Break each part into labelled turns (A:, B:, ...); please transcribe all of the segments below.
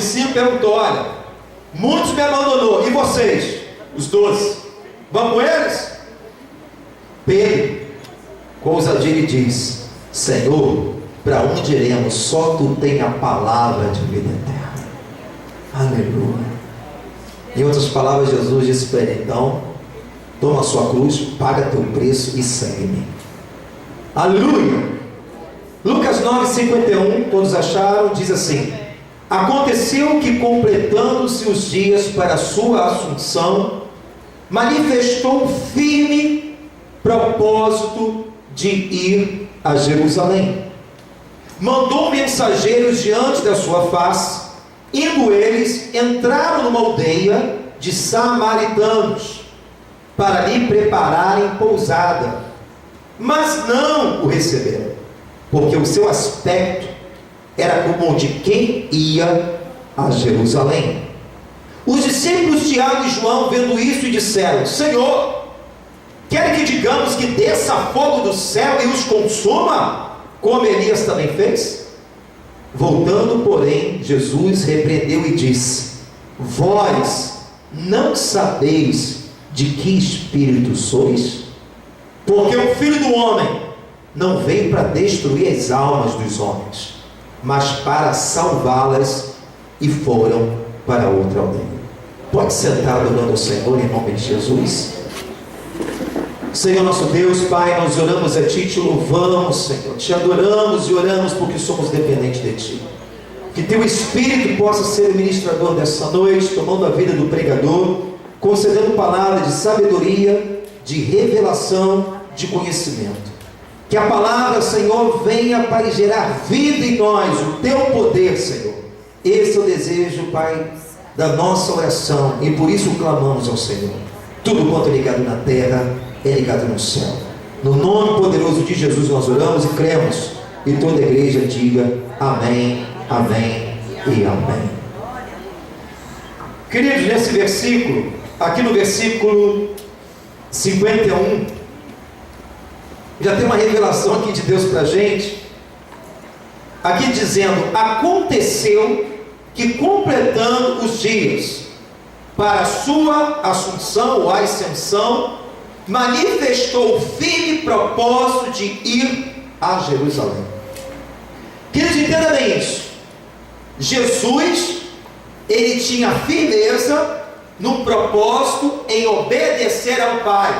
A: discípulos, perguntou: olha, muitos me abandonou, e vocês? Os 12, vão com eles? Pedro, com ousadia, lhe diz: Senhor, para onde iremos? Só tu tem a palavra de vida eterna. Aleluia. Em outras palavras, Jesus disse para ele: então, toma a sua cruz, paga teu preço e segue-me. Aleluia. Lucas 9:51, todos acharam, diz assim: aconteceu que, completando-se os dias para a sua assunção, manifestou um firme propósito de ir a Jerusalém. Mandou mensageiros diante da sua face. Indo eles, entraram numa aldeia de samaritanos, para lhe prepararem pousada, mas não o receberam, porque o seu aspecto era como o de quem ia a Jerusalém. Os discípulos Tiago e João, vendo isso, disseram: Senhor, quer que digamos que desça fogo do céu e os consuma, como Elias também fez? Voltando, porém, Jesus repreendeu e disse: vós não sabeis de que espírito sois? Porque o Filho do Homem não veio para destruir as almas dos homens, mas para salvá-las. E foram para outra aldeia. Pode sentar adorando ao Senhor em nome de Jesus. Senhor nosso Deus, Pai, nós oramos a Ti, Te louvamos, Senhor, Te adoramos e oramos porque somos dependentes de Ti. Que Teu Espírito possa ser o ministrador dessa noite, tomando a vida do pregador, concedendo palavras de sabedoria, de revelação, de conhecimento. Que a palavra, Senhor, venha para gerar vida em nós, o Teu poder, Senhor. Esse é o desejo, Pai, da nossa oração, e por isso clamamos ao Senhor. Tudo quanto é ligado na terra é ligado no céu. No nome poderoso de Jesus nós oramos e cremos. E toda a igreja diga amém, amém e amém. Queridos, nesse versículo, aqui no versículo 51, já tem uma revelação aqui de Deus para a gente. Aqui dizendo: aconteceu que, completando os dias para a sua assunção ou ascensão, manifestou o firme propósito de ir a Jerusalém. Queridos, entenda bem isso. Jesus, ele tinha firmeza no propósito em obedecer ao Pai.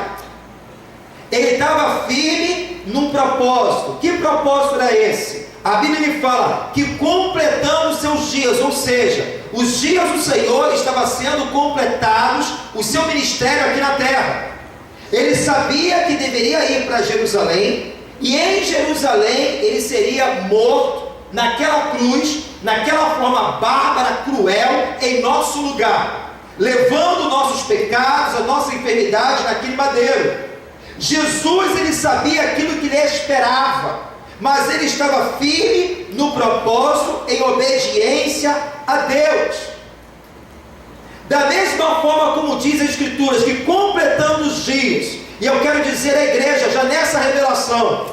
A: Ele estava firme num propósito. Que propósito era esse? A Bíblia me fala que, completando os seus dias, ou seja, os dias do Senhor estavam sendo completados, o seu ministério aqui na terra. Ele sabia que deveria ir para Jerusalém, e em Jerusalém ele seria morto naquela cruz, naquela forma bárbara, cruel, em nosso lugar, levando nossos pecados, a nossa enfermidade naquele madeiro. Jesus, ele sabia aquilo que lhe esperava, mas ele estava firme no propósito, em obediência a Deus. Da mesma forma como diz as Escrituras, que completando os dias, e eu quero dizer à igreja, já nessa revelação,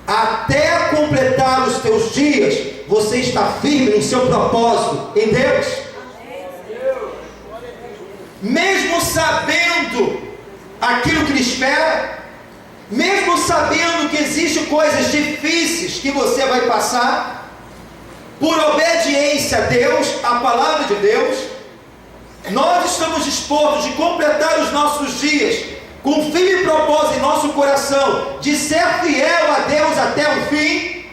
A: até completar os teus dias, você está firme no seu propósito em Deus. Mesmo sabendo aquilo que lhe espera, mesmo sabendo que existem coisas difíceis que você vai passar, por obediência a Deus, a palavra de Deus, nós estamos dispostos de completar os nossos dias com firme propósito em nosso coração de ser fiel a Deus até o fim,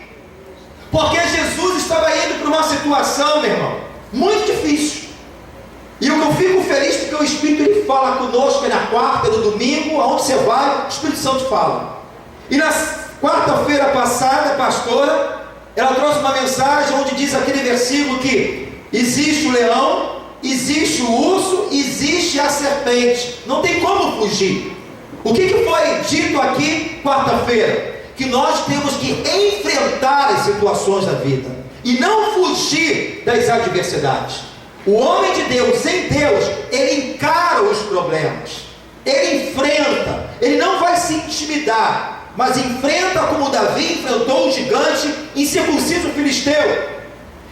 A: porque Jesus estava indo para uma situação, meu irmão, muito difícil. E o que eu fico feliz porque o Espírito, ele fala conosco, é na quarta, no domingo, aonde você vai, o Espírito Santo fala. E na quarta-feira passada, a pastora, ela trouxe uma mensagem onde diz aquele versículo que existe o leão, existe o urso, existe a serpente, não tem como fugir. O que foi dito aqui quarta-feira? Que nós temos que enfrentar as situações da vida e não fugir das adversidades. O homem de Deus, em Deus, ele encara os problemas, ele enfrenta, ele não vai se intimidar, mas enfrenta como Davi enfrentou o gigante incircunciso filisteu.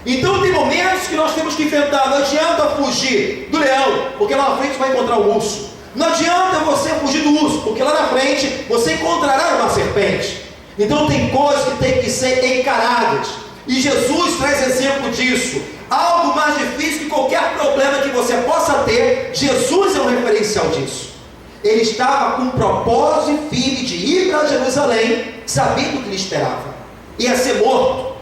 A: Então tem momentos que nós temos que enfrentar adianta fugir do leão, porque lá na frente vai encontrar o urso. Não adianta você fugir do urso, porque lá na frente você encontrará uma serpente. Então tem coisas que têm que ser encaradas. E Jesus traz exemplo disso. Algo mais difícil que qualquer problema que você possa ter, Jesus é um referencial disso. Ele estava com um propósito firme de ir para Jerusalém, sabendo o que lhe esperava. Ia ser morto,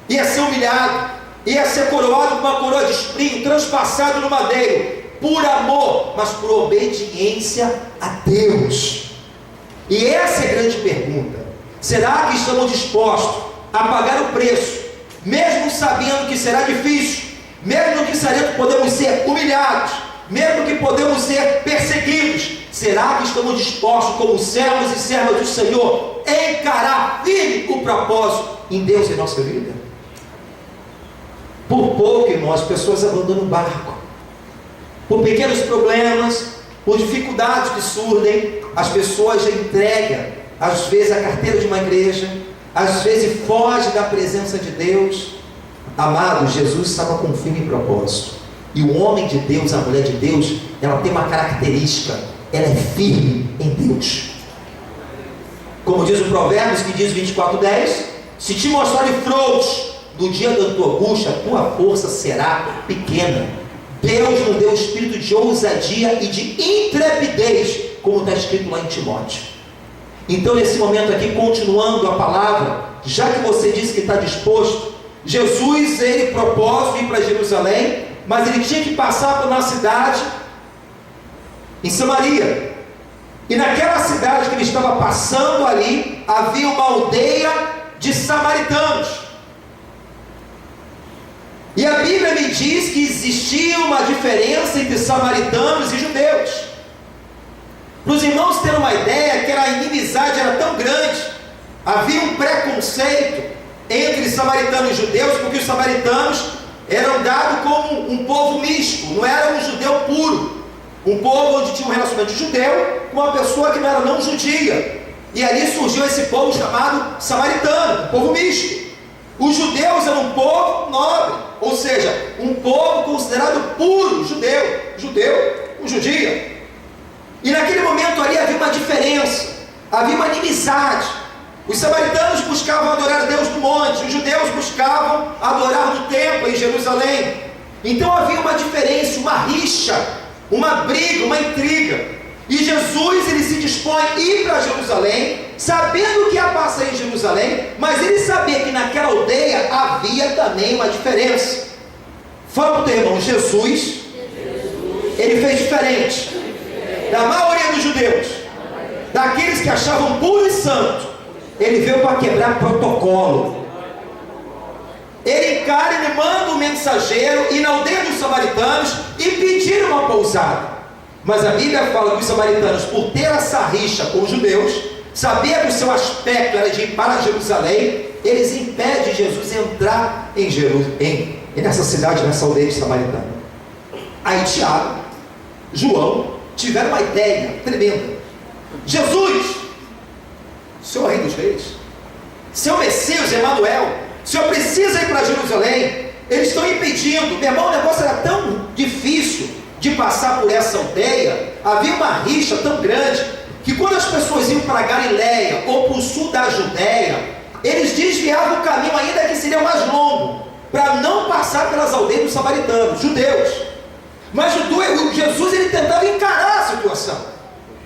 A: ia ser humilhado, ia ser coroado com uma coroa de espinho, transpassado no madeiro, por amor, mas por obediência a Deus. E essa é a grande pergunta: será que estamos dispostos a pagar o preço, mesmo sabendo que será difícil, mesmo que sabendo que podemos ser humilhados, mesmo que podemos ser perseguidos? Será que estamos dispostos, como servos e servas do Senhor, a encarar firme o propósito em Deus em nossa vida? Por pouco, irmão, as pessoas abandonam o barco. Por pequenos problemas, por dificuldades que surgem, as pessoas já entregam, às vezes, a carteira de uma igreja, às vezes foge da presença de Deus. Amado, Jesus estava com firme propósito. E o homem de Deus, a mulher de Deus, ela tem uma característica: ela é firme em Deus. Como diz o Provérbios, que diz 24:10: se te mostrarem frutos no dia da tua angústia, a tua força será pequena. Deus nos deu o espírito de ousadia e de intrepidez, como está escrito lá em Timóteo. Então, nesse momento aqui, continuando a palavra, já que você disse que está disposto, Jesus, ele propôs ir para Jerusalém, mas ele tinha que passar por uma cidade em Samaria. E naquela cidade que ele estava passando ali, havia uma aldeia de samaritanos. E a Bíblia me diz que existia uma diferença entre samaritanos e judeus. Para os irmãos terem uma ideia, que a inimizade era tão grande, havia um preconceito entre samaritanos e judeus, porque os samaritanos eram dados como um povo misto, não era um judeu puro, um povo onde tinha um relacionamento de judeu com uma pessoa que não era não judia, e ali surgiu esse povo chamado samaritano, um povo misto. Os judeus eram um povo nobre, ou seja, um povo considerado puro, um judia. E naquele momento ali havia uma diferença, havia uma inimizade. Os samaritanos buscavam adorar a Deus no monte, os judeus buscavam adorar no templo em Jerusalém. Então havia uma diferença, uma rixa, uma briga, uma intriga. E Jesus, ele se dispõe a ir para Jerusalém, sabendo que ia passar em Jerusalém, mas ele sabia que naquela aldeia havia também uma diferença. Fala para o teu irmão: Jesus, ele fez diferente da maioria dos judeus, daqueles que achavam puro e santo. Ele veio para quebrar protocolo. Ele encara e manda um mensageiro ir na aldeia dos samaritanos e pedir uma pousada. Mas a Bíblia fala que os samaritanos, por ter essa rixa com os judeus, sabia que o seu aspecto era de ir para Jerusalém, eles impedem Jesus entrar nessa cidade, nessa aldeia de samaritana. Aí Tiago, João, tiveram uma ideia tremenda. Jesus, Senhor Rei dos Reis, Seu Messias, Emanuel, o Senhor precisa ir para Jerusalém. Eles estão impedindo. Meu irmão, o negócio era tão difícil de passar por essa aldeia, havia uma rixa tão grande, que quando as pessoas iam para Galiléia ou para o sul da Judéia, eles desviavam o caminho ainda que seria mais longo, para não passar pelas aldeias dos samaritanos, judeus. Mas Jesus, ele tentava encarar a situação.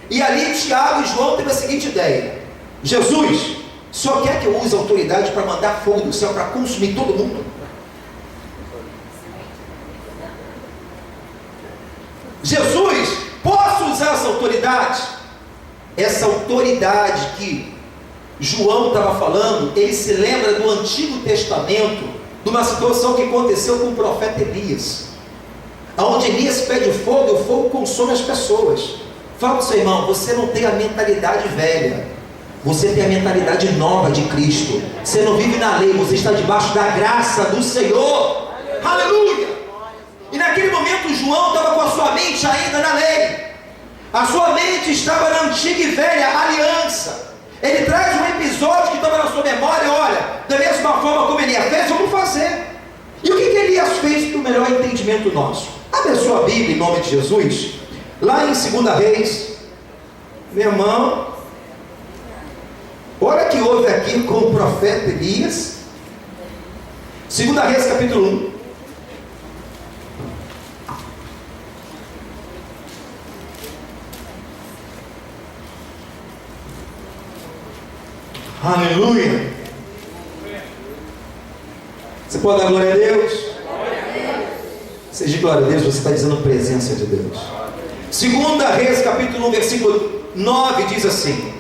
A: E ali Tiago e João teve a seguinte ideia: Jesus, o Senhor quer que eu use a autoridade para mandar fogo do céu para consumir todo mundo? Jesus, posso usar essa autoridade? Essa autoridade que João estava falando, ele se lembra do Antigo Testamento, de uma situação que aconteceu com o profeta Elias, onde Elias pede fogo e o fogo consome as pessoas. Fala para o seu irmão: você não tem a mentalidade velha, você tem a mentalidade nova de Cristo. Você não vive na lei, você está debaixo da graça do Senhor. Aleluia! E naquele momento João estava com a sua mente ainda na lei, a sua mente estava na antiga e velha aliança. Ele traz um episódio que estava na sua memória: olha, da mesma forma como Elias fez, vamos fazer. E o que Elias fez para o melhor entendimento constrangimento nosso. Abre a sua Bíblia em nome de Jesus, lá em 2 Reis, meu irmão, olha o que houve aqui com o profeta Elias. 2 Reis capítulo 1. Aleluia. Você pode dar glória a Deus? Seja glória a Deus, você está dizendo presença de Deus. 2 Reis capítulo 1 versículo 9 diz assim: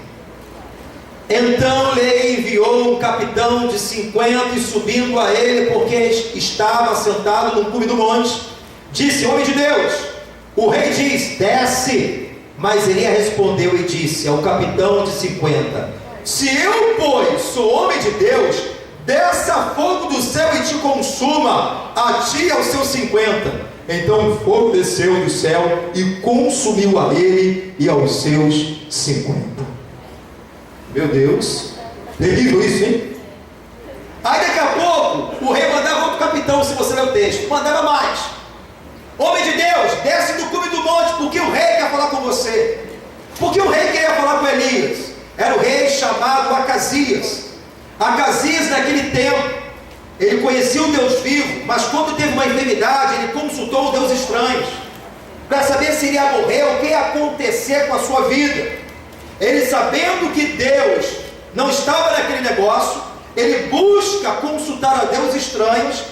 A: então lhe enviou um capitão de 50 e subindo a ele, porque estava sentado no cume do monte, disse: homem de Deus, o rei diz, desce. Mas Elias respondeu e disse ao capitão de 50: se eu, pois, sou homem de Deus, desça fogo do céu e te consuma, a ti e aos seus 50. Então o fogo desceu do céu e consumiu a ele e aos seus 50. Meu Deus, terrível isso, hein? Aí daqui a pouco o rei mandava outro capitão, se você ler o texto, mandava mais: homem de Deus, desce do cume do monte, porque o rei quer falar com você. Porque o rei queria falar com Elias. Era o rei chamado Acasias. Acasias, naquele tempo, ele conhecia o Deus vivo, mas quando teve uma enfermidade, ele consultou os deuses estranhos para saber se iria morrer, o que ia acontecer com a sua vida. Ele, sabendo que Deus não estava naquele negócio, ele busca consultar a deuses estranhos,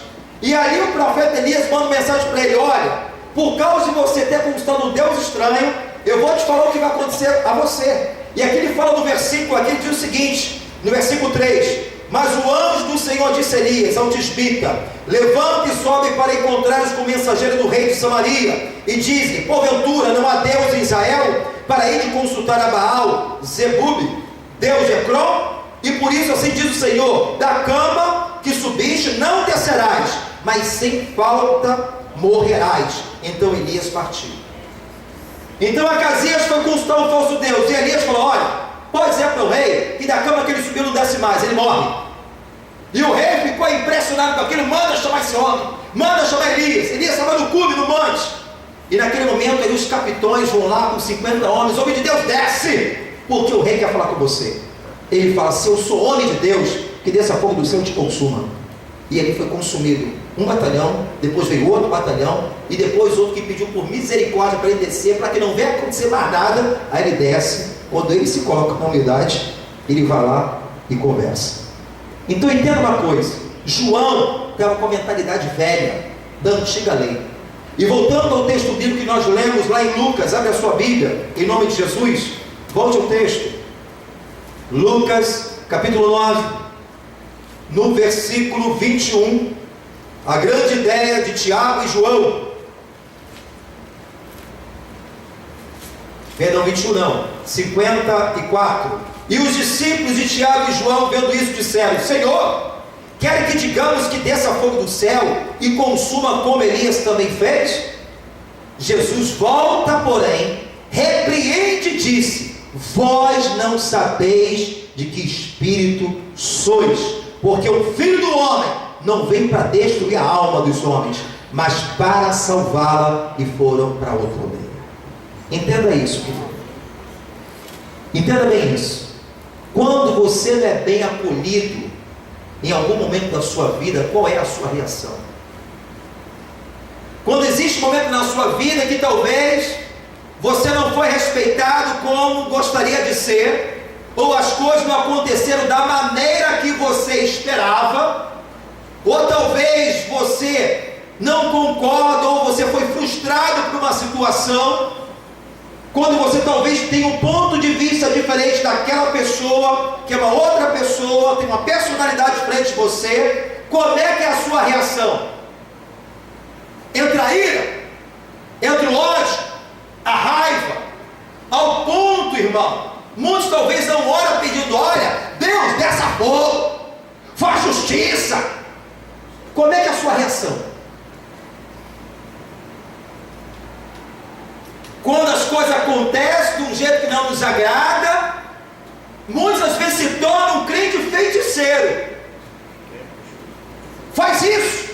A: e ali o profeta Elias manda mensagem para ele: olha, por causa de você ter consultado um Deus estranho, eu vou te falar o que vai acontecer a você. E aqui ele fala no versículo, aqui ele diz o seguinte, no versículo 3: mas o anjo do Senhor disse a Elias, ao tisbita: levanta e sobe para encontrares com o mensageiro do rei de Samaria, e diz-lhe: porventura não há Deus em Israel, para ir de consultar a Baal, Zebub, Deus de Ecrom? E por isso assim diz o Senhor: da cama que subiste não descerás, mas sem falta morrerás. Então Elias partiu. Então Acasias foi consultar o falso Deus, e Elias falou: olha, pode dizer para o rei que da cama que ele subiu não desce mais, ele morre. E o rei ficou impressionado com aquilo, manda chamar esse homem, manda chamar Elias. Elias estava no cume, no monte, e naquele momento ali os capitões vão lá com 50 homens: homem de Deus, desce, porque o rei quer falar com você. Ele fala: se eu sou homem de Deus, que desça fogo do céu e te consuma. E ele foi consumido um batalhão, depois veio outro batalhão, e depois outro que pediu por misericórdia para ele descer, para que não venha acontecer mais nada. Aí ele desce. Quando ele se coloca na unidade, ele vai lá e conversa. Então entenda uma coisa: João estava com a mentalidade velha da antiga lei. E voltando ao texto bíblico que nós lemos lá em Lucas, abre a sua Bíblia, em nome de Jesus, volte ao texto, Lucas capítulo 9, no versículo 21, a grande ideia de Tiago e João. Perdão, 21 não, 54. E os discípulos de Tiago e João, vendo isso, disseram: Senhor, quer que digamos que desça fogo do céu e consuma como Elias também fez? Jesus volta, porém, repreende e disse: vós não sabeis de que espírito sois, porque o Filho do Homem não veio para destruir a alma dos homens, mas para salvá-la. E foram para outro meio. Entenda isso, querido. Entenda bem isso. Quando você não é bem acolhido em algum momento da sua vida, qual é a sua reação? Quando existe um momento na sua vida que talvez você não foi respeitado como gostaria de ser, ou as coisas não aconteceram da maneira que você esperava, ou talvez você não concorda, ou você foi frustrado por uma situação, quando você talvez tenha um ponto de vista diferente daquela pessoa, que é uma outra pessoa, tem uma personalidade diferente de você, como é que é a sua reação? Entre a ira, entre o ódio, a raiva, ao ponto, irmão, muitos talvez não oram pedindo: olha, Deus, desça fogo, faz justiça. Como é que é a sua reação? Quando as coisas acontecem de um jeito que não nos agrada, muitas vezes se torna um crente feiticeiro. Faz isso,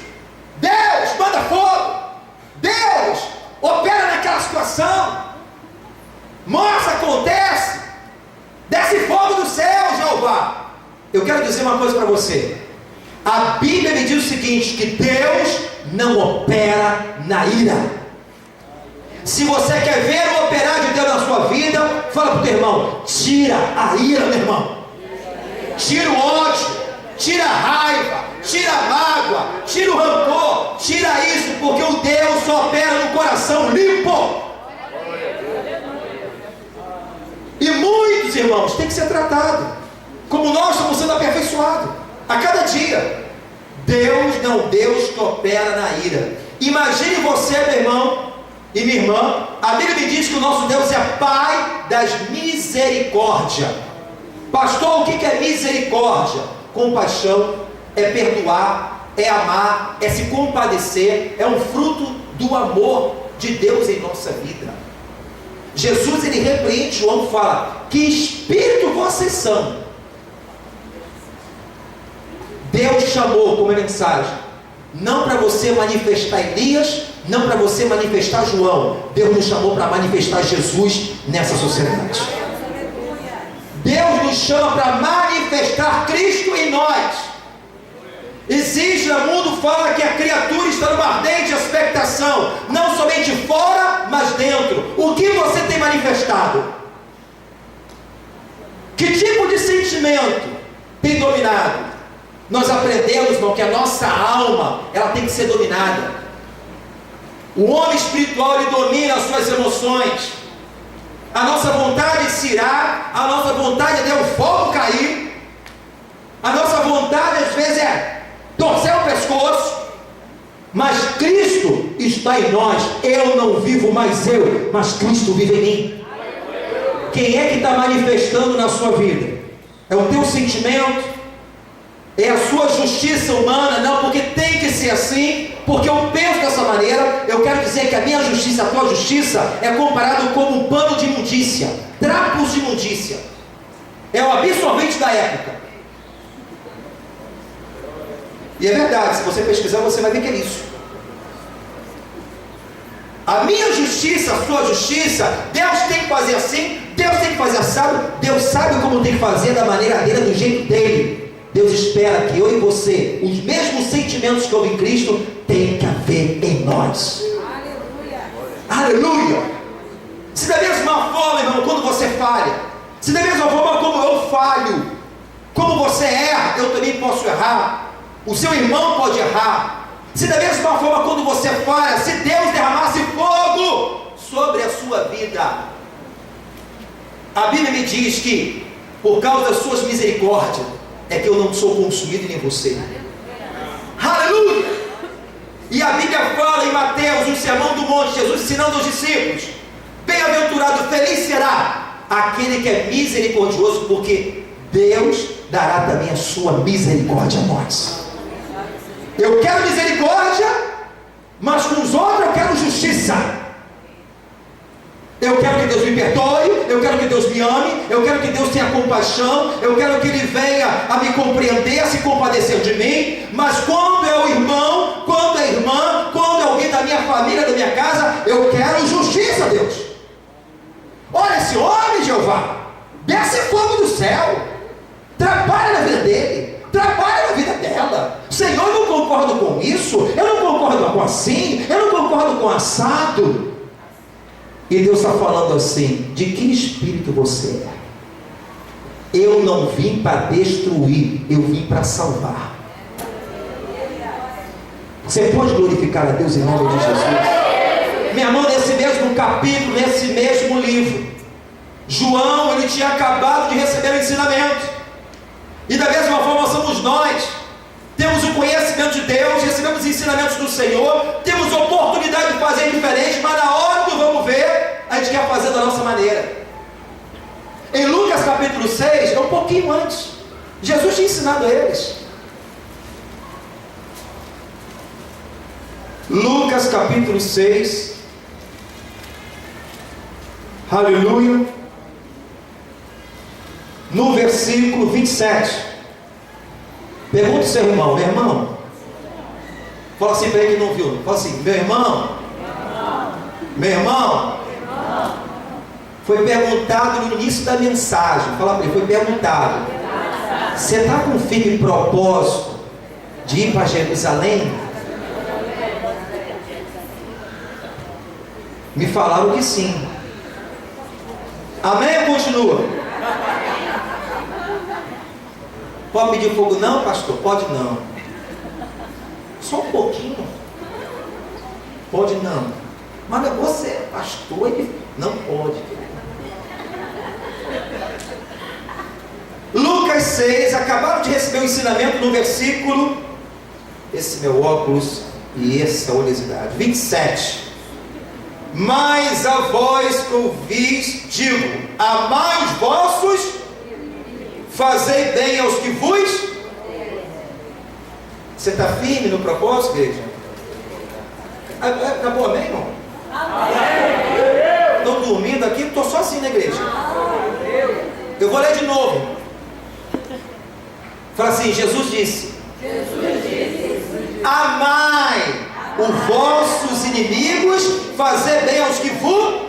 A: Deus, manda fogo, quero dizer uma coisa para você. A Bíblia me diz o seguinte, que Deus não opera na ira. Se você quer ver o operar de Deus na sua vida, fala para o teu irmão, tira a ira, meu irmão. Tira o ódio, tira a raiva, tira a mágoa, tira o rancor, tira isso, porque o Deus só opera no coração limpo. E muitos irmãos têm que ser tratados como nós estamos sendo aperfeiçoados a cada dia. Deus não é Deus que opera na ira. Imagine você, meu irmão e minha irmã, a Bíblia me diz que o nosso Deus é Pai das misericórdias. Pastor, o que é misericórdia? Compaixão, é perdoar, é amar, é se compadecer, é um fruto do amor de Deus em nossa vida. Jesus, ele repreende João e fala, que espírito vocês são? Deus chamou como mensagem, não para você manifestar Elias, não para você manifestar João. Deus nos chamou para manifestar Jesus nessa sociedade. Deus nos chama para manifestar Cristo em nós. Existe, o mundo fala que a criatura está numa ardente expectação, não somente fora, mas dentro. O que você tem manifestado? Que tipo de sentimento tem dominado? Nós aprendemos, irmão, que a nossa alma, ela tem que ser dominada. O homem espiritual, ele domina as suas emoções. A nossa vontade de se irar, a nossa vontade de ver o fogo cair, a nossa vontade às vezes é torcer o pescoço, mas Cristo está em nós. Eu não vivo mais eu, mas Cristo vive em mim. Quem é que está manifestando na sua vida? É o teu sentimento? É a sua justiça humana? Não, porque tem que ser assim, porque eu penso dessa maneira. Eu quero dizer que a minha justiça, a tua justiça, é comparado como um pano de imundícia, trapos de imundícia. É o absorvente da época. E é verdade, se você pesquisar, você vai ver que é isso. A minha justiça, a sua justiça, Deus tem que fazer assim, Deus tem que fazer assado, Deus sabe como tem que fazer da maneira dele, do jeito dele. Deus espera que eu e você, os mesmos sentimentos que houve em Cristo, tem que haver em nós. Aleluia! Aleluia! Se da mesma forma, irmão, quando você falha, se da mesma forma como eu falho, como você erra, eu também posso errar. O seu irmão pode errar. Se da mesma forma quando você falha, se Deus derramasse fogo sobre a sua vida, a Bíblia me diz que por causa das suas misericórdias é que eu não sou consumido nem você. Aleluia! E a Bíblia fala em Mateus, no Sermão do Monte, Jesus ensinando aos discípulos, bem-aventurado, feliz será aquele que é misericordioso, porque Deus dará também a sua misericórdia a nós. Eu quero misericórdia, mas com os outros eu quero justiça. Eu quero que Deus me perdoe, eu quero que Deus me ame, eu quero que Deus tenha compaixão, eu quero que Ele venha a me compreender, a se compadecer de mim. Mas quando é o irmão, quando é a irmã, quando é alguém da minha família, da minha casa, eu quero justiça, Deus. Olha esse homem, Jeová, desce fogo do céu, trabalha na vida dele, trabalha na vida dela. Senhor, eu não concordo com isso, eu não concordo com assim, eu não concordo com assado. E Deus está falando assim, de que espírito você é? Eu não vim para destruir, eu vim para salvar. Você pode glorificar a Deus em nome de Jesus? Minha irmã, nesse mesmo capítulo, nesse mesmo livro, João, ele tinha acabado de receber o ensinamento. E da mesma forma somos nós. Temos o conhecimento de Deus, recebemos os ensinamentos do Senhor, temos oportunidade de fazer diferente, mas na hora que vamos ver, a gente quer fazer da nossa maneira. Em Lucas capítulo 6, é um pouquinho antes, Jesus tinha ensinado a eles. Lucas capítulo 6, aleluia, no versículo 27. Pergunta ao seu irmão, meu irmão, fala assim para ele que não viu, fala assim, meu irmão, foi perguntado no início da mensagem, fala para ele, foi perguntado, Você está com firme propósito de ir para Jerusalém? Me falaram que sim. Amém ou continua? Pode pedir fogo não, pastor? Pode não. Só um pouquinho. Pode não. Mas você é pastor, ele não pode. Lucas 6, acabaram de receber o ensinamento no versículo, esse meu óculos e essa oleosidade, 27. Mas a vós que ouvis, digo, amai os vossos, fazei bem aos que vos. Você está firme no propósito, igreja? Acabou, amém, irmão? Estou dormindo aqui, estou sozinho na igreja. Eu vou ler de novo. Fala assim, Jesus disse, amai os vossos inimigos, fazer bem aos que vos.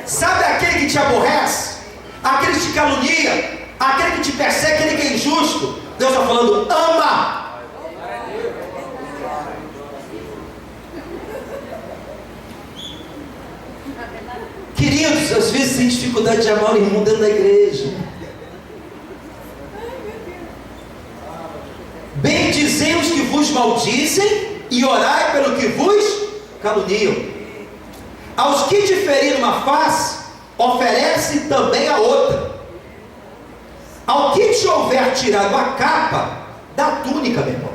A: Sabe aquele que te aborrece? Aquele que te calunia? Aquele que te persegue, aquele que é injusto? Deus está falando, ama. Queridos, às vezes tem dificuldade de amar o irmão dentro da igreja. Bendizei os que vos maldizem e orai pelo que vos caluniam. Aos que te ferirem uma face, oferece também a outra. Ao que te houver tirado a capa, dá a túnica, meu irmão.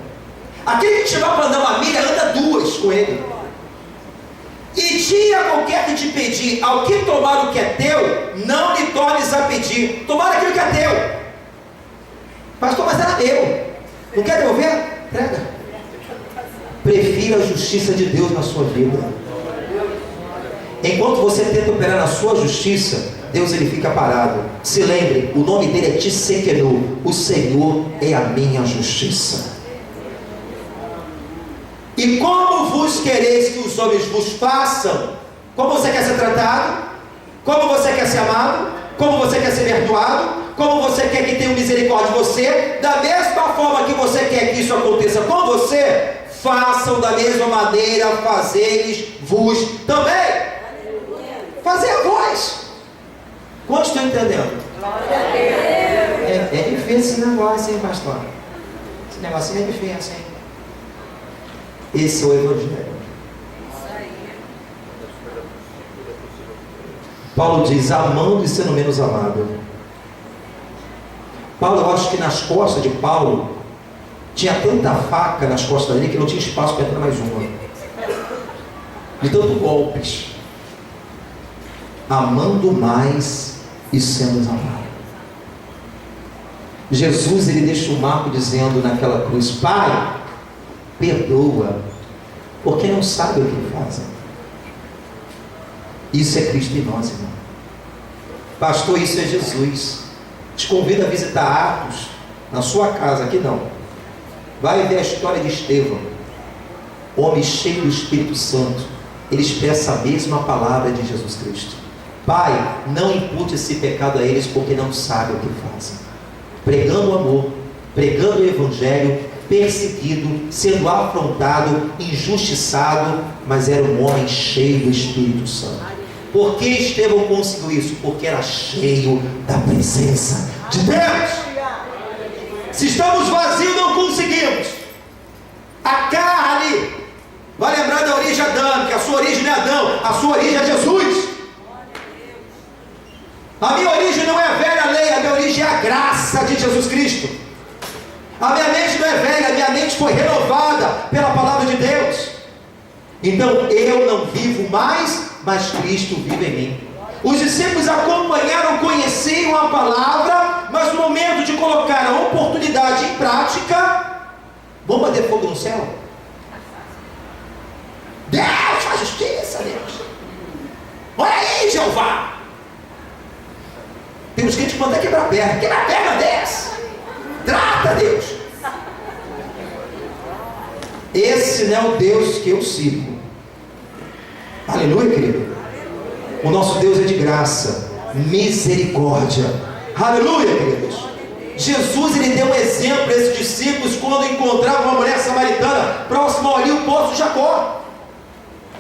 A: Aquele que te vai para andar uma milha, anda duas com ele. E dia qualquer que te pedir, ao que tomar o que é teu, não lhe tornes a pedir. Tomar aquilo que é teu. Pastor, mas era meu. Não quer devolver? Entrega. Prefira a justiça de Deus na sua vida. Enquanto você tenta operar na sua justiça, Deus ele fica parado. Se lembre, o nome dele é Tsidkenu. O Senhor é a minha justiça. E como vos quereis que os homens vos façam? Como você quer ser tratado? Como você quer ser amado? Como você quer ser perdoado? Como você quer que tenha misericórdia de você? Da mesma forma que você quer que isso aconteça com você, façam da mesma maneira, fazeres-vos também. Fazer a vós. Quantos estão entendendo? É difícil esse negócio, hein, pastor? Esse negocinho é difícil, hein? Esse é o Evangelho. Paulo diz, amando e sendo menos amado. Paulo, eu acho que nas costas de Paulo tinha tanta faca nas costas dele que não tinha espaço para entrar mais uma. De tanto golpes. Amando mais e sendo amado. Jesus, ele deixa o marco dizendo naquela cruz, Pai, perdoa, porque não sabe o que fazem. Isso é Cristo em nós, irmão. Pastor, isso é Jesus. Te convido a visitar Atos na sua casa, aqui não. Vai ver a história de Estevão, homem cheio do Espírito Santo. Ele expressa a mesma palavra de Jesus Cristo. Pai, não impute esse pecado a eles, porque não sabem o que fazem. Pregando o amor, pregando o Evangelho, perseguido, sendo afrontado, injustiçado, mas era um homem cheio do Espírito Santo. Por que Estevão conseguiu isso? Porque era cheio da presença de Deus. Se estamos vazios, não conseguimos. A carne vai lembrar da origem adâmica. A sua origem não é Adão, a sua origem é Jesus. A minha origem não é a velha lei, a minha origem é a graça de Jesus Cristo. A minha mente não é velha, a minha mente foi renovada pela palavra de Deus. Então eu não vivo mais, mas Cristo vive em mim. Os discípulos acompanharam, conheciam a palavra, mas no momento de colocar a oportunidade em prática, vamos bater fogo no céu? Deus faz justiça, Deus. Olha aí, Jeová. Temos que te mandar quebrar a perna. Quebra a perna dessa. Trata, Deus. Esse não é o Deus que eu sigo. Aleluia, querido. O nosso Deus é de graça, misericórdia. Aleluia, queridos. Jesus, ele deu um exemplo a esses discípulos quando encontrava uma mulher samaritana próxima ali ao poço de Jacó.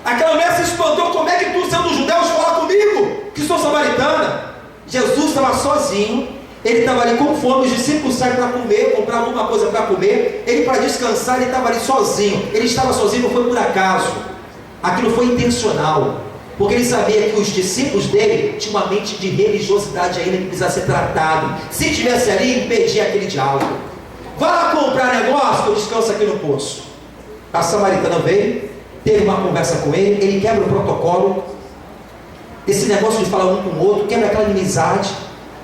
A: Aquela mulher se espantou: como é que tu, sendo judeu, fala comigo, que sou samaritana? Jesus estava sozinho, ele estava ali com fome, os discípulos saíram para comer, compraram alguma coisa para comer, ele para descansar, ele estava ali sozinho. Ele estava sozinho, não foi por acaso, aquilo foi intencional, porque ele sabia que os discípulos dele tinham uma mente de religiosidade ainda que precisava ser tratado. Se tivesse ali, impedia aquele diálogo. Vai lá comprar negócio, que eu descanso aqui no poço. A samaritana veio, teve uma conversa com ele, ele quebra o protocolo, esse negócio de falar um com o outro, quebra aquela inimizade.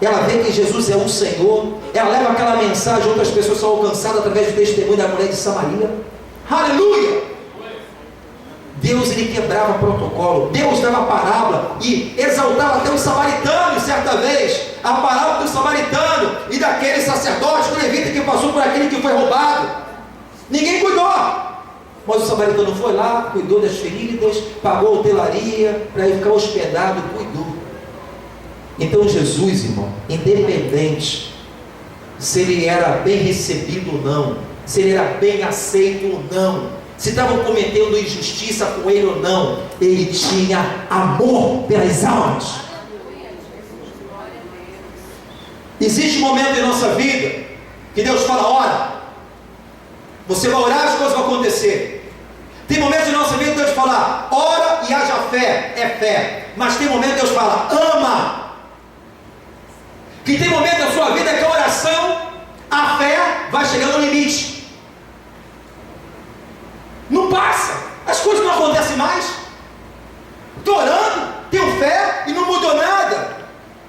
A: Ela vê que Jesus é o Senhor, ela leva aquela mensagem, outras pessoas são alcançadas através do testemunho da mulher de Samaria. Aleluia! Deus, ele quebrava protocolo, Deus dava parábola e exaltava até os samaritanos. Certa vez, a parábola do samaritano e daquele sacerdote, do levita que passou por aquele que foi roubado, ninguém cuidou. Mas o samaritano foi lá, cuidou das feridas, pagou a hotelaria para ele ficar hospedado, cuidou. Então Jesus, irmão, independente se ele era bem recebido ou não, se ele era bem aceito ou não, se estavam cometendo injustiça com ele ou não, ele tinha amor pelas almas. Existe um momento em nossa vida que Deus fala: ora, você vai orar, as coisas vão acontecer. Tem momentos em nossa vida que Deus fala: ora e haja fé, é fé. Mas tem momentos que Deus fala: ama. Que tem momentos da sua vida que a oração, a fé vai chegando no limite. Não passa, as coisas não acontecem mais. Estou orando, tenho fé e não mudou nada.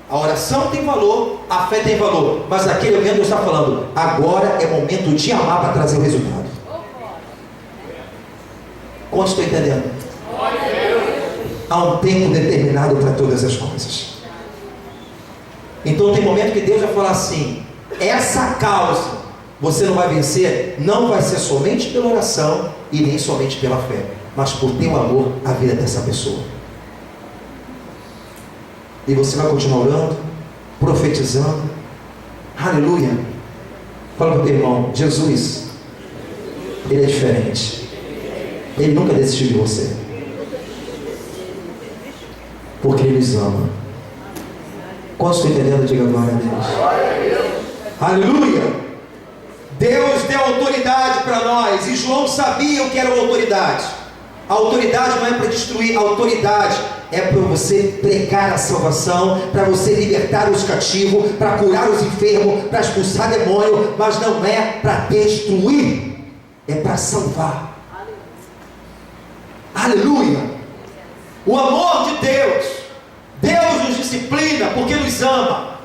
A: A oração tem valor, a fé tem valor, mas naquele momento Deus está falando: agora é momento de amar para trazer o resultado. Quantos estão entendendo? Há um tempo determinado para todas as coisas. Então tem momento que Deus vai falar assim: essa causa você não vai vencer, não vai ser somente pela oração e nem somente pela fé, mas por teu amor à vida dessa pessoa. E você vai continuar orando, profetizando. Aleluia. Fala para o teu irmão: Jesus, ele é diferente. Ele nunca desistiu de você, porque ele nos ama. Quantos estão entendendo? Diga glória a Deus. Aleluia. Deus deu autoridade para nós, e João sabia o que era a autoridade. A autoridade não é para destruir, a autoridade é para você pregar a salvação, para você libertar os cativos, para curar os enfermos, para expulsar demônio, mas não é para destruir, é para salvar. Aleluia. O amor de Deus, Deus nos disciplina porque nos ama.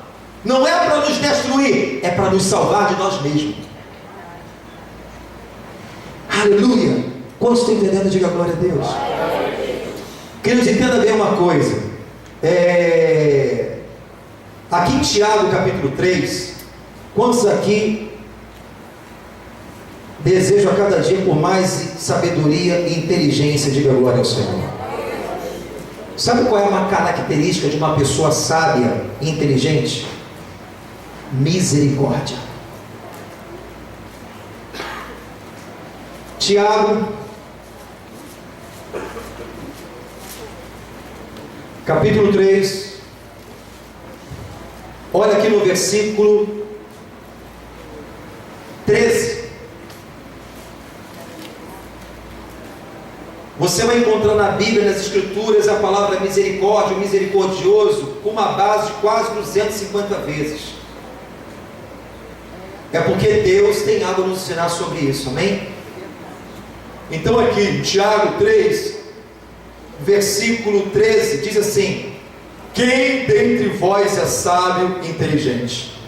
A: Não é para nos destruir, é para nos salvar de nós mesmos. Aleluia. Quantos estão entendendo? Diga glória a Deus. Queridos, entenda bem uma coisa. Aqui em Tiago capítulo 3, quantos aqui desejam a cada dia por mais sabedoria e inteligência? Diga glória ao Senhor. Sabe qual é uma característica de uma pessoa sábia e inteligente? Misericórdia. Tiago capítulo 3, olha aqui no versículo 13. Você vai encontrar na Bíblia, nas Escrituras, a palavra misericórdia, o misericordioso, com uma base de quase 250 vezes. É porque Deus tem algo a nos ensinar sobre isso, amém? Então aqui, Tiago 3, versículo 13, diz assim: quem dentre vós é sábio e inteligente,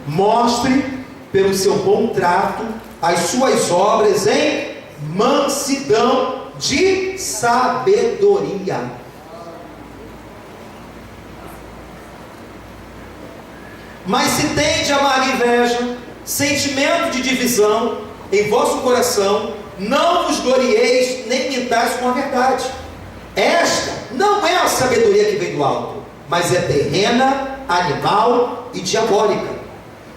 A: mostre pelo seu bom trato as suas obras em mansidão de sabedoria. Mas se tende amarga inveja, sentimento de divisão em vosso coração, não vos glorieis nem mintais com a verdade. Esta não é a sabedoria que vem do alto, mas é terrena, animal e diabólica.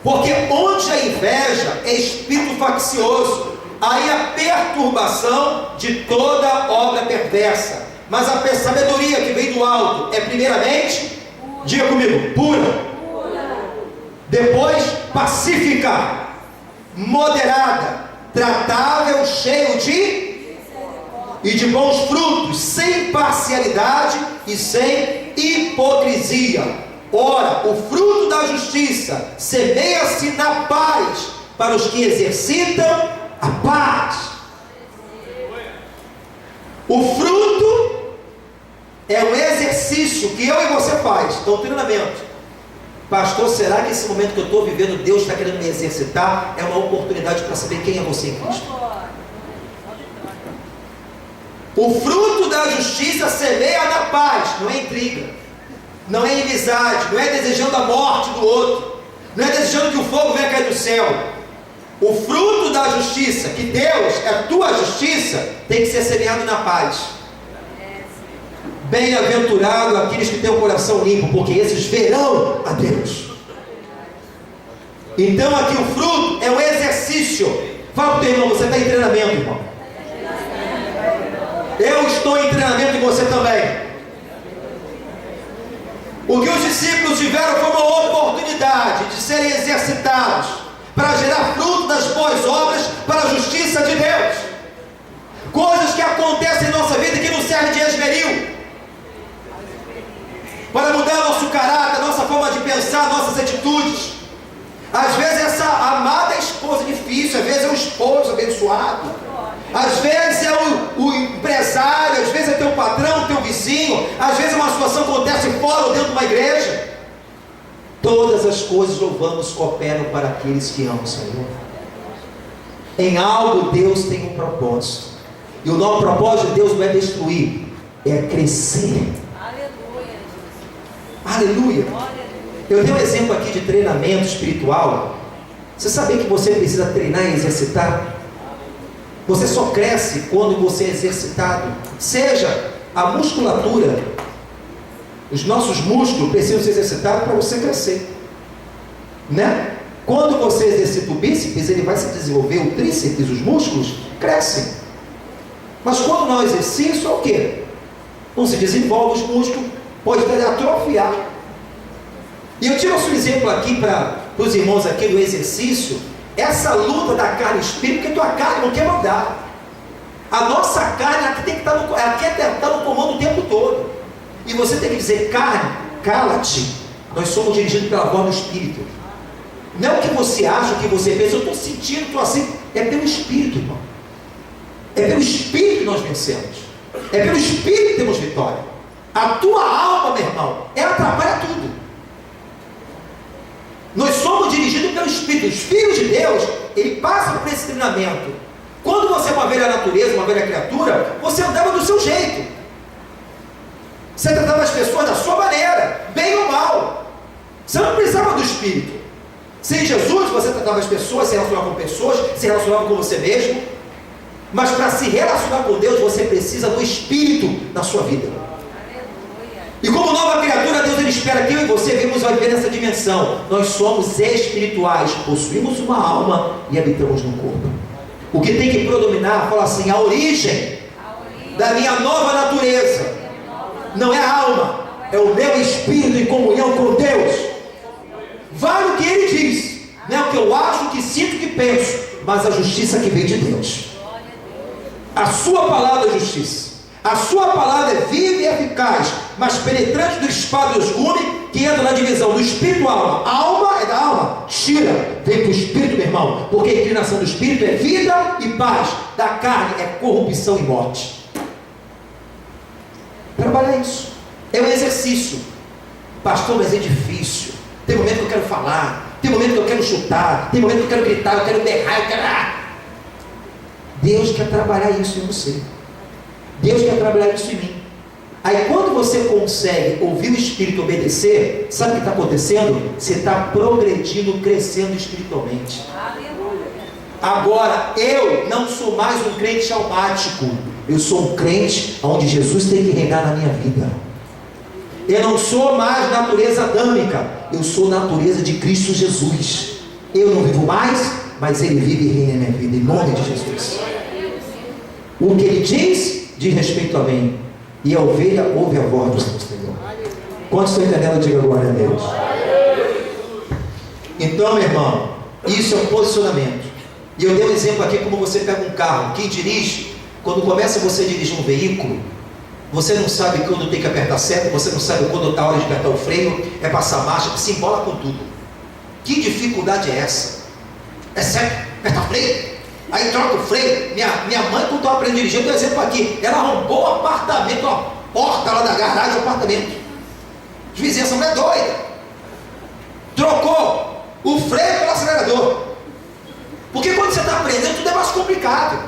A: Porque onde a inveja é espírito faccioso, aí a perturbação de toda obra perversa. Mas a sabedoria que vem do alto é primeiramente, diga comigo, pura. Depois, pacífica, moderada, tratável, cheio de bons frutos, sem parcialidade e sem hipocrisia. Ora, o fruto da justiça semeia-se na paz para os que exercitam a paz. O fruto é um exercício que eu e você faz, é um treinamento. Pastor, será que esse momento que eu estou vivendo, Deus está querendo me exercitar? É uma oportunidade para saber quem é você em Cristo. O fruto da justiça semeia na paz, não é intriga, não é inimizade, não é desejando a morte do outro, não é desejando que o fogo venha cair do céu. O fruto da justiça, que Deus é a tua justiça, tem que ser semeado na paz. Bem-aventurado aqueles que têm o coração limpo, porque esses verão a Deus. Então aqui o fruto é um exercício. Fala para o teu irmão, você está em treinamento, irmão. Eu estou em treinamento e você também. O que os discípulos tiveram foi uma oportunidade de serem exercitados para gerar fruto das boas obras para a justiça de Deus. Coisas que acontecem em nossa vida que não servem de esmeril, para mudar nosso caráter, nossa forma de pensar, nossas atitudes. Às vezes essa amada esposa difícil, às vezes é o esposo abençoado, às vezes é o empresário, às vezes é teu patrão, teu vizinho, às vezes uma situação acontece fora ou dentro de uma igreja. Todas as coisas, louvamos, cooperam para aqueles que amam o Senhor. Em algo Deus tem um propósito, e o nosso propósito de Deus não é destruir, é crescer. Aleluia. Eu tenho um exemplo aqui de treinamento espiritual. Você sabia que você precisa treinar e exercitar? Você só cresce quando você é exercitado. Seja a musculatura, os nossos músculos precisam ser exercitados para você crescer, né? Quando você exercita o bíceps, ele vai se desenvolver, o tríceps, os músculos crescem. Mas quando não há exercício, é o quê? Não se desenvolve os músculos, pode até atrofiar. E eu tiro um exemplo aqui para os irmãos aqui do exercício, essa luta da carne e espírito, porque tua carne não quer mandar. A nossa carne aqui tem que estar no comando o tempo todo. E você tem que dizer, carne, cala-te. Nós somos dirigidos pela voz do Espírito. Não é o que você acha, o que você pensa, eu estou sentindo, estou assim. É pelo Espírito, irmão. É pelo Espírito que nós vencemos. É pelo Espírito que temos vitória. A tua alma, meu irmão, ela atrapalha tudo. Nós somos dirigidos pelo Espírito. Os filhos de Deus, ele passa por esse treinamento. Quando você é uma velha natureza, uma velha criatura, você andava do seu jeito. Você tratava as pessoas da sua maneira, bem ou mal. Você não precisava do Espírito. Sem Jesus, você tratava as pessoas, se relacionava com pessoas, se relacionava com você mesmo. Mas para se relacionar com Deus, você precisa do Espírito na sua vida. E como nova criatura, Deus ele espera que eu e você vivamos a viver nessa dimensão. Nós somos espirituais, possuímos uma alma e habitamos no corpo. O que tem que predominar, fala assim, a origem da minha nova natureza não é a alma, é o meu espírito em comunhão com Deus. Vale o que ele diz, não é o que eu acho, o que sinto, o que penso, mas a justiça que vem de Deus. A sua palavra é justiça. A sua palavra é viva e eficaz, mas penetrante do espada dos gumes, que entra na divisão do espírito e alma. A alma é da alma, tira, vem para o espírito, meu irmão, porque a inclinação do espírito é vida e paz, da carne é corrupção e morte. Trabalhar isso é um exercício. Pastor, mas é difícil. Tem momento que eu quero falar, tem momento que eu quero chutar, tem momento que eu quero gritar, eu quero berrar, eu quero... Deus quer trabalhar isso em você. Deus quer trabalhar isso em mim. Aí quando você consegue ouvir o Espírito obedecer, sabe o que está acontecendo? Você está progredindo, crescendo espiritualmente. Agora, eu não sou mais um crente almático. Eu sou um crente onde Jesus tem que reinar na minha vida. Eu não sou mais natureza adâmica. Eu sou natureza de Cristo Jesus. Eu não vivo mais, mas Ele vive e reina na minha vida, em nome de Jesus. O que Ele diz respeito a mim, e a ovelha ouve a voz do Senhor. Quantos estão entendendo? Diga glória a Deus. Então, meu irmão, isso é um posicionamento. E eu dei um exemplo aqui, como você pega um carro. Quem dirige, quando começa você a dirigir um veículo, você não sabe quando tem que apertar seta, você não sabe quando está a hora de apertar o freio, é passar marcha, se embola com tudo. Que dificuldade é essa? É certo, aperta o freio, aí troca o freio. Minha mãe, quando estava aprendendo a dirigir, eu dou um exemplo aqui, ela arrombou o apartamento, a porta lá da garagem do apartamento. Os vizinhos são mulher doida. Trocou o freio pelo acelerador. Porque quando você está aprendendo, tudo é mais complicado.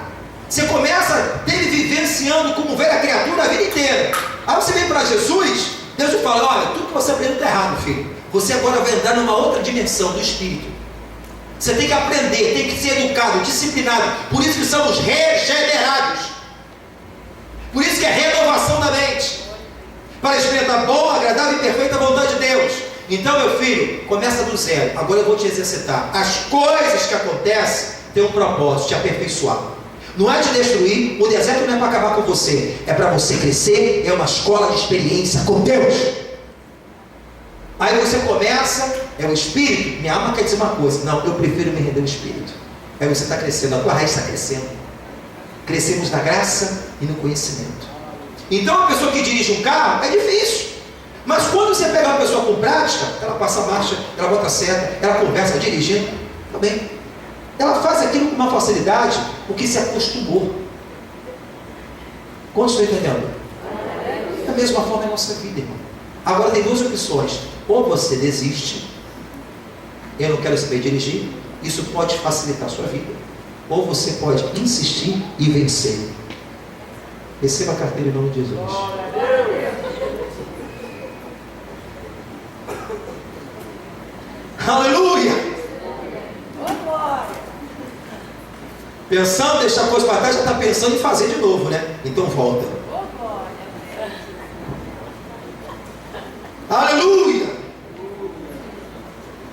A: Você começa dele vivenciando como velha criatura a vida inteira. Aí você vem para Jesus, Deus te fala: olha, tudo que você aprendeu está errado, filho. Você agora vai entrar numa outra dimensão do Espírito. Você tem que aprender, tem que ser educado, disciplinado. Por isso que somos regenerados. Por isso que é renovação da mente. Para experimentar boa, agradável e perfeita vontade de Deus. Então, meu filho, começa do zero. Agora eu vou te exercitar. As coisas que acontecem têm um propósito, te aperfeiçoar. Não é te destruir. O deserto não é para acabar com você, é para você crescer. É uma escola de experiência com Deus. Aí você começa, é o Espírito. Minha alma quer dizer uma coisa: não, eu prefiro me render ao Espírito. Aí você está crescendo, a tua raiz está crescendo. Crescemos na graça e no conhecimento. Então, uma pessoa que dirige um carro é difícil. Mas quando você pega uma pessoa com prática, ela passa a marcha, ela bota a seta, ela conversa dirigindo, tá bem. Ela faz aquilo com uma facilidade, porque se acostumou. Quantos estão entendendo? Da mesma forma é a nossa vida, irmão. Agora tem duas opções: ou você desiste, eu não quero saber dirigir, isso pode facilitar a sua vida, ou você pode insistir e vencer. Receba a carteira em nome de Jesus. Aleluia! Pensando em deixar a coisa para trás, já está pensando em fazer de novo, né? Então volta. Aleluia!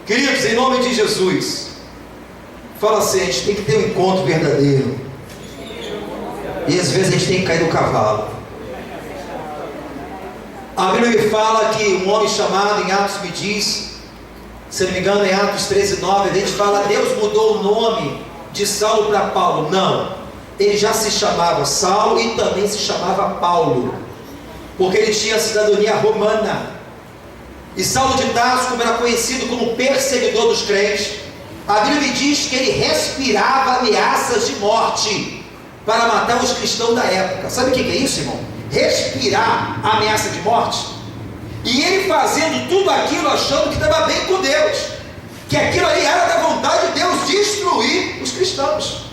A: Queridos, em nome de Jesus, fala assim: a gente tem que ter um encontro verdadeiro. E às vezes a gente tem que cair do cavalo. A Bíblia me fala que um homem chamado, em Atos me diz, se não me engano em Atos 13:9, a gente fala: Deus mudou o nome de Saulo para Paulo. Não, ele já se chamava Saulo e também se chamava Paulo, porque ele tinha a cidadania romana. E Saulo de Tarso, como era conhecido como perseguidor dos crentes, a Bíblia me diz que ele respirava ameaças de morte para matar os cristãos da época. Sabe o que é isso, irmão? Respirar a ameaça de morte. E ele fazendo tudo aquilo achando que estava bem com Deus, que aquilo ali era da vontade de Deus destruir os cristãos.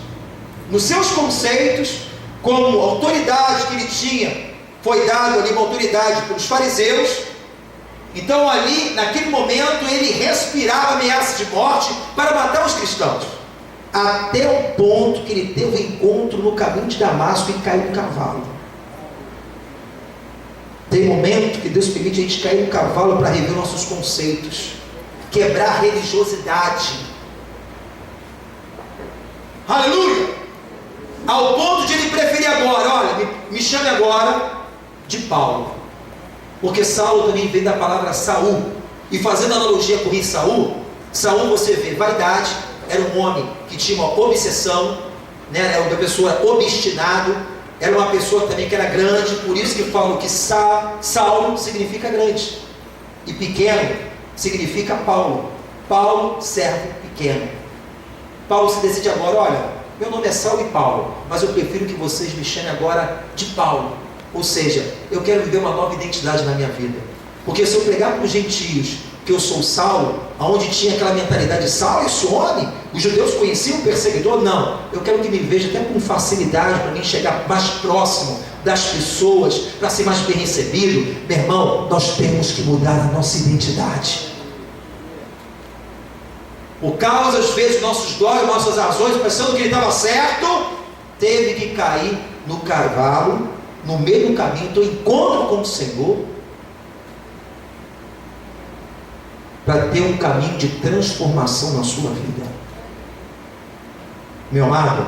A: Nos seus conceitos, como autoridade que ele tinha, foi dado ali uma autoridade para os fariseus. Então ali, naquele momento, ele respirava ameaça de morte para matar os cristãos, até o ponto que ele teve um encontro no caminho de Damasco e caiu no cavalo. Tem momento que Deus permite a gente cair no cavalo para rever nossos conceitos, quebrar a religiosidade. Aleluia! Ao ponto de ele preferir agora: olha, me chame agora de Paulo, porque Saulo também vem da palavra Saul. E fazendo analogia com o rei Saul, Saul, você vê, vaidade, era um homem que tinha uma obsessão, né? Era uma pessoa obstinado, era uma pessoa também que era grande. Por isso que falam que Saulo significa grande, e pequeno significa Paulo. Paulo, servo pequeno. Paulo se decide agora: olha, meu nome é Saulo e Paulo, mas eu prefiro que vocês me chamem agora de Paulo. Ou seja, eu quero viver uma nova identidade na minha vida. Porque se eu pregar para os gentios que eu sou Saulo, aonde tinha aquela mentalidade de Saulo, esse homem, os judeus conheciam o perseguidor, não. Eu quero que me veja até com facilidade, para mim chegar mais próximo das pessoas, para ser mais bem recebido. Meu irmão, nós temos que mudar a nossa identidade. Por causa, às vezes, nossos dólares, nossas razões, pensando que ele estava certo, teve que cair no cavalo, no meio do caminho, do encontro com o Senhor. para ter um caminho de transformação na sua vida. Meu amado,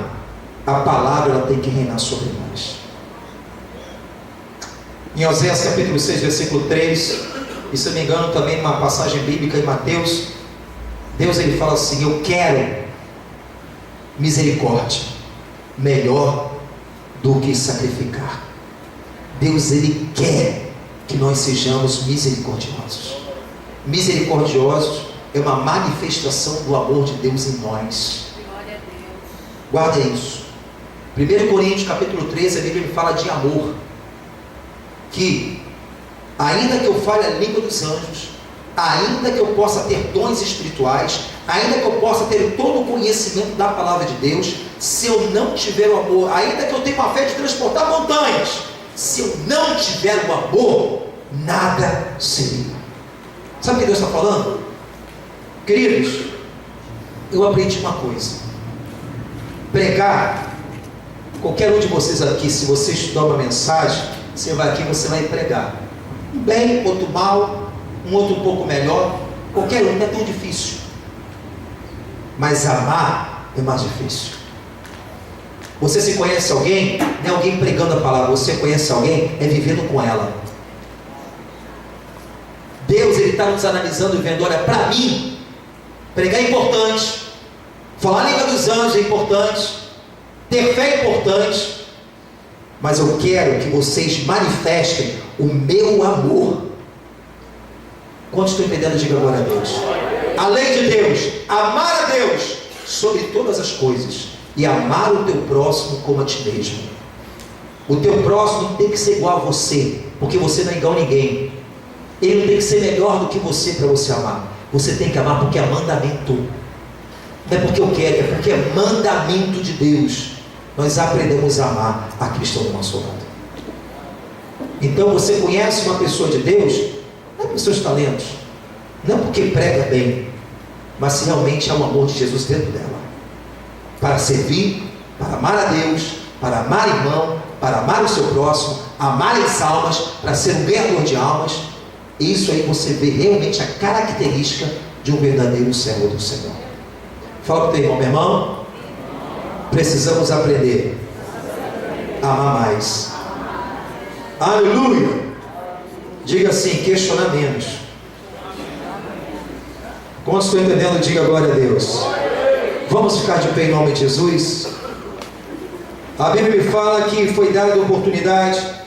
A: a palavra ela tem que reinar sobre nós. Em Oséias capítulo 6, versículo 3, e se eu não me engano também uma passagem bíblica em Mateus, Deus ele fala assim: eu quero misericórdia melhor do que sacrificar. Deus ele quer que nós sejamos misericordiosos. Misericordiosos é uma manifestação do amor de Deus em nós. Guarda isso. 1 Coríntios capítulo 13, a Bíblia fala de amor, que ainda que eu fale a língua dos anjos, ainda que eu possa ter dons espirituais, ainda que eu possa ter todo o conhecimento da palavra de Deus, se eu não tiver o amor, ainda que eu tenha uma fé de transportar montanhas, se eu não tiver o amor, nada seria. Sabe o que Deus está falando? Queridos, eu aprendi uma coisa: pregar, qualquer um de vocês aqui, se você estudar uma mensagem, você vai aqui, você vai pregar, um bem, outro mal, um outro um pouco melhor, qualquer um, não é tão difícil, mas amar é mais difícil. Você se conhece alguém, não é alguém pregando a palavra, você conhece alguém, é vivendo com ela. Deus ele está nos analisando e vendo: olha, para mim, pregar é importante, falar a língua dos anjos é importante, ter fé é importante, mas eu quero que vocês manifestem o meu amor. Quantos estão entendendo? Diga agora a Deus. Além de Deus, amar a Deus sobre todas as coisas e amar o teu próximo como a ti mesmo. O teu próximo não tem que ser igual a você, porque você não é igual a ninguém. Ele não tem que ser melhor do que você para você amar. Você tem que amar porque é mandamento. Não é porque eu quero, é porque é mandamento de Deus. Nós aprendemos a amar aqueles que estão do nosso lado. Então você conhece uma pessoa de Deus, não é pelos seus talentos, não é porque prega bem, mas se realmente há o amor de Jesus dentro dela, para servir, para amar a Deus, para amar o irmão, para amar o seu próximo, amar as almas, para ser um ganhador de almas. Isso aí você vê realmente a característica de um verdadeiro servo do Senhor. Fala para o teu irmão: meu irmão, precisamos aprender a amar mais. Aleluia. Diga assim: questionamentos. Quantos estão entendendo? Diga glória a Deus. Vamos ficar de pé em nome de Jesus. A Bíblia me fala que foi dada a oportunidade,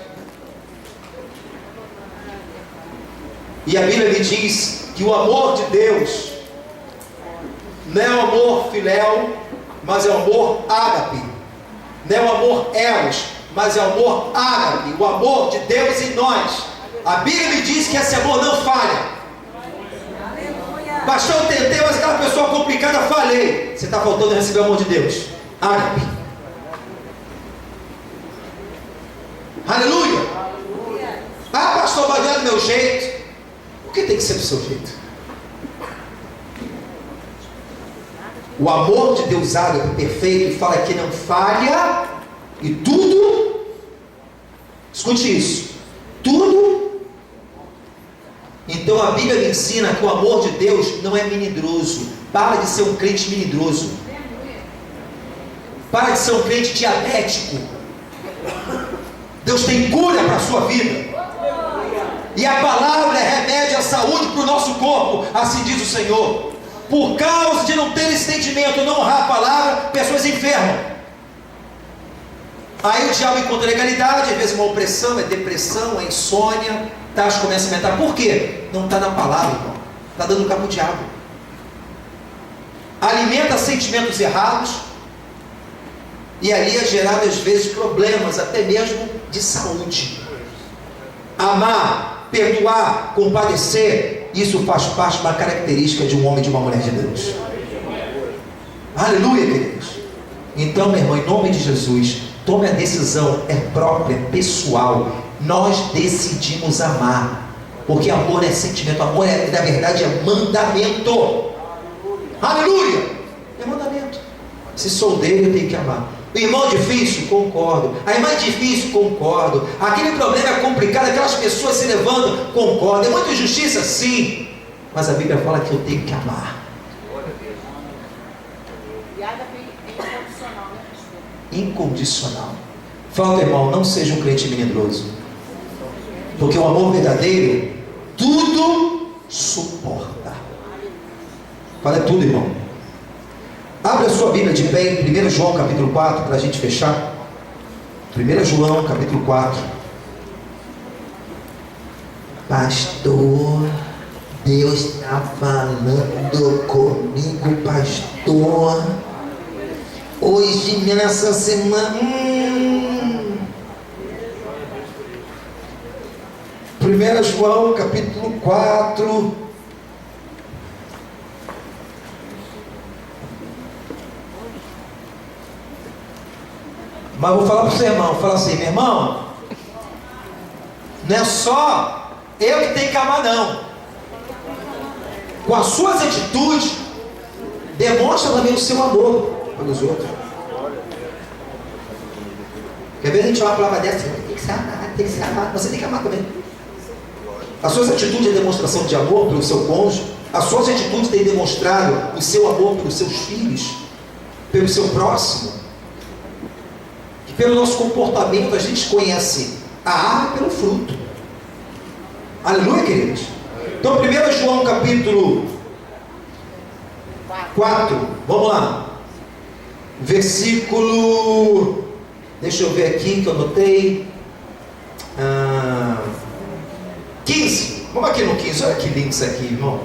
A: e a Bíblia me diz que o amor de Deus não é o amor filéu, mas é o amor ágape. Não é o amor eros, mas é o amor ágape, o amor de Deus em nós. A Bíblia me diz que esse amor não falha. Pastor, eu tentei, mas aquela pessoa complicada, falhei. Você está faltando receber o amor de Deus. Ágape. Aleluia. Ah, pastor, mas não é do meu jeito. Por que tem que ser do seu jeito? O amor de Deus ágape perfeito fala que não falha e tudo, escute isso, tudo. Então a Bíblia me ensina que o amor de Deus não é melindroso. Para de ser um crente melindroso. Para de ser um crente diabético. Deus tem cura para a sua vida. E a palavra é remédio à saúde para o nosso corpo, assim diz o Senhor. Por causa de não ter esse entendimento, não honrar a palavra, pessoas enfermam. Aí o diabo encontra legalidade, às vezes uma opressão, é depressão, é insônia, taxa começa a aumentar. Por quê? Não está na palavra, irmão. Está dando cabo ao diabo. Alimenta sentimentos errados, e ali é gerado às vezes problemas, até mesmo de saúde. Amar, perdoar, compadecer, isso faz parte de uma característica de um homem e de uma mulher de Deus. Aleluia, queridos. Então, meu irmão, em nome de Jesus, tome a decisão, é própria, pessoal. Nós decidimos amar, porque amor é sentimento, amor é, na verdade, é mandamento. Aleluia! É mandamento. Se sou dele, eu tenho que amar. O irmão difícil, concordo. A irmã difícil, concordo. Aquele problema é complicado, aquelas pessoas se levantam, concordo. É muita injustiça, sim. Mas a Bíblia fala que eu tenho que amar.
B: E ágape é incondicional, né, pastor?
A: Incondicional. Fala, irmão, não seja um crente melindroso. Porque o amor verdadeiro tudo suporta. Fala tudo, irmão. Abre a sua Bíblia de pé em 1 João capítulo 4 para a gente fechar. 1 João capítulo 4. Pastor, Deus está falando comigo, pastor. Hoje nessa semana. 1 João capítulo 4. Mas vou falar para o seu irmão, fala assim, meu irmão, não é só eu que tenho que amar não. Com as suas atitudes, demonstra também o seu amor pelos outros. Porque às vezes a gente olha uma palavra dessa, tem que ser amado, tem que ser amado, você tem que amar também. As suas atitudes é demonstração de amor pelo seu cônjuge. As suas atitudes têm demonstrado o seu amor pelos seus filhos, pelo seu próximo. E pelo nosso comportamento a gente conhece a árvore pelo fruto. Aleluia, queridos. Então 1 João capítulo 4, vamos lá. Versículo, deixa eu ver aqui que eu anotei. 15, vamos aqui no 15, olha que lindo isso aqui, irmão.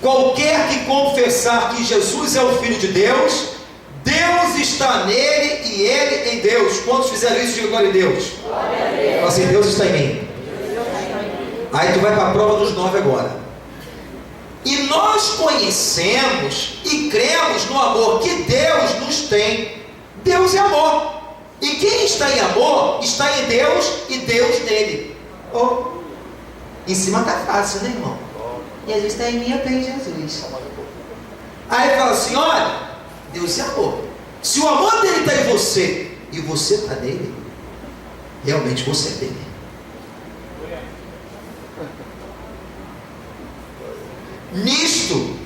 A: Qualquer que confessar que Jesus é o Filho de Deus, Deus está nele e ele em Deus. Quantos fizeram isso? Diga glória a Deus. Fala assim, Deus está em mim. Aí tu vai para a prova dos 9 agora. E nós conhecemos e cremos no amor que Deus nos tem. Deus é amor. E quem está em amor, está em Deus e Deus nele. Oh. Em cima está fácil, né, irmão? Jesus está em mim, eu tenho Jesus. Aí ele fala assim, olha, Deus é amor. Se o amor dele está em você e você está nele, realmente você é dele. Nisto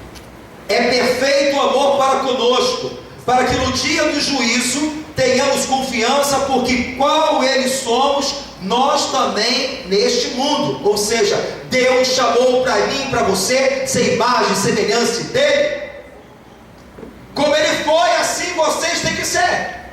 A: é perfeito o amor para conosco, para que no dia do juízo tenhamos confiança, porque qual eles somos, nós também neste mundo. Ou seja, Deus chamou para mim e para você ser imagem e semelhança dele. Como ele foi, assim vocês têm que ser.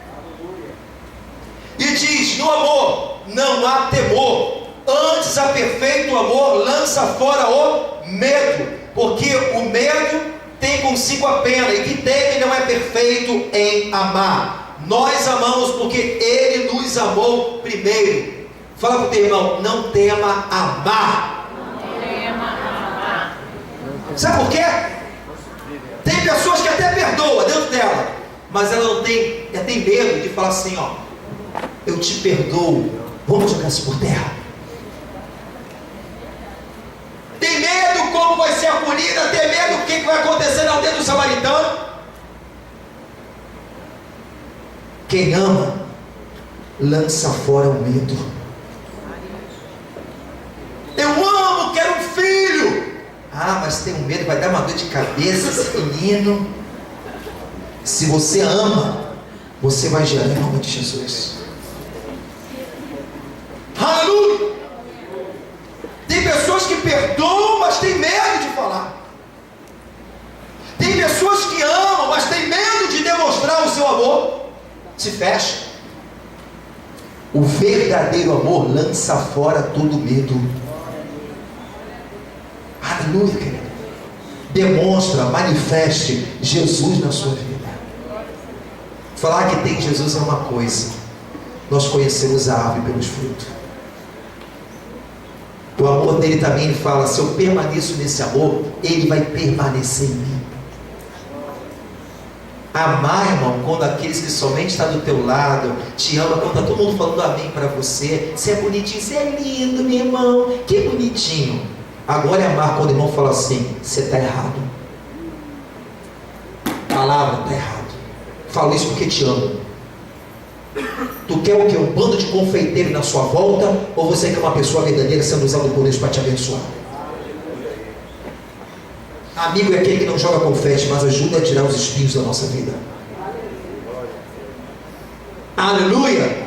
A: E diz, no amor não há temor, antes a perfeito amor lança fora o medo, porque o medo tem consigo a pena, e que teme não é perfeito em amar. Nós amamos porque ele nos amou primeiro. Fala para o teu irmão, não tema amar.
B: Não tema amar.
A: Sabe por quê? Tem pessoas que até perdoam dentro dela, mas ela não tem, ela tem medo de falar assim, ó, eu te perdoo, vamos jogar isso por terra. Tem medo como vai ser acolhida, tem medo o que vai acontecer na aldeia do samaritano. Quem ama, lança fora o medo. Eu amo, quero um filho. Ah, mas tem um medo, vai dar uma dor de cabeça esse menino. Se você ama, você vai gerar em nome de Jesus. Aleluia! Tem pessoas que perdoam, mas tem medo de falar. Tem pessoas que amam, mas tem medo de demonstrar o seu amor. Se fecha. O verdadeiro amor lança fora todo medo. Aleluia, querido. Demonstra, manifeste Jesus na sua vida. Falar que tem Jesus é uma coisa, nós conhecemos a árvore pelos frutos. O amor dele também, ele fala, se eu permaneço nesse amor, ele vai permanecer em mim. Amar, irmão, quando aqueles que somente estão do teu lado te amam, quando está todo mundo falando amém para você, você é bonitinho, você é lindo, meu irmão, que bonitinho. Agora é amar quando o irmão fala assim, você está errado. Palavra, está errado. Falo isso porque te amo. Tu quer o que? Um bando de confeiteiro na sua volta? Ou você quer uma pessoa verdadeira sendo usada por Deus para te abençoar? Amigo é aquele que não joga confete, mas ajuda a tirar os espinhos da nossa vida. Aleluia!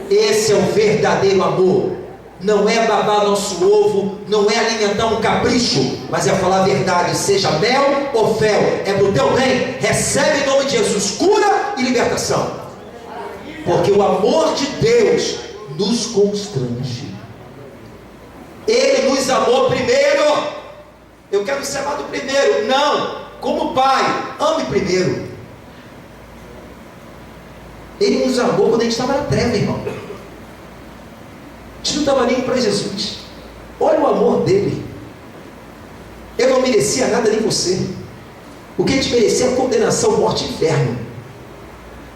A: Esse é o verdadeiro amor. Não é babar nosso ovo, não é alimentar um capricho, mas é falar a verdade, seja mel ou fel, é pro teu bem. Recebe em nome de Jesus cura e libertação, porque o amor de Deus nos constrange. Ele nos amou primeiro. Eu quero ser amado primeiro. Não, como pai, ame primeiro. Ele nos amou quando a gente estava na treva, irmão. A gente não estava nem para Jesus. Olha o amor dele. Eu não merecia nada nem você. O que a gente merecia é condenação, morte e inferno.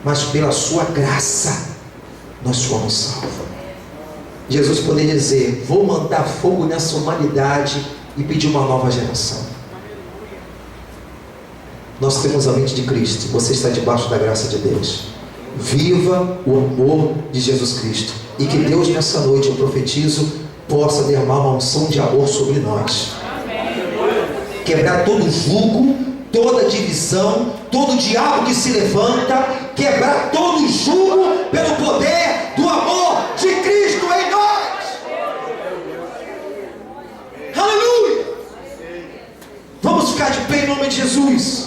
A: Mas pela sua graça nós fomos salvos. Jesus poderia dizer: vou mandar fogo nessa humanidade e pedir uma nova geração. Nós temos a mente de Cristo. Você está debaixo da graça de Deus. Viva o amor de Jesus Cristo. E que Deus nessa noite, eu profetizo, possa derramar uma unção de amor sobre nós. Quebrar todo jugo, toda divisão, todo diabo que se levanta. Quebrar todo jugo pelo poder do amor de Cristo em nós. Aleluia! Vamos ficar de pé em nome de Jesus.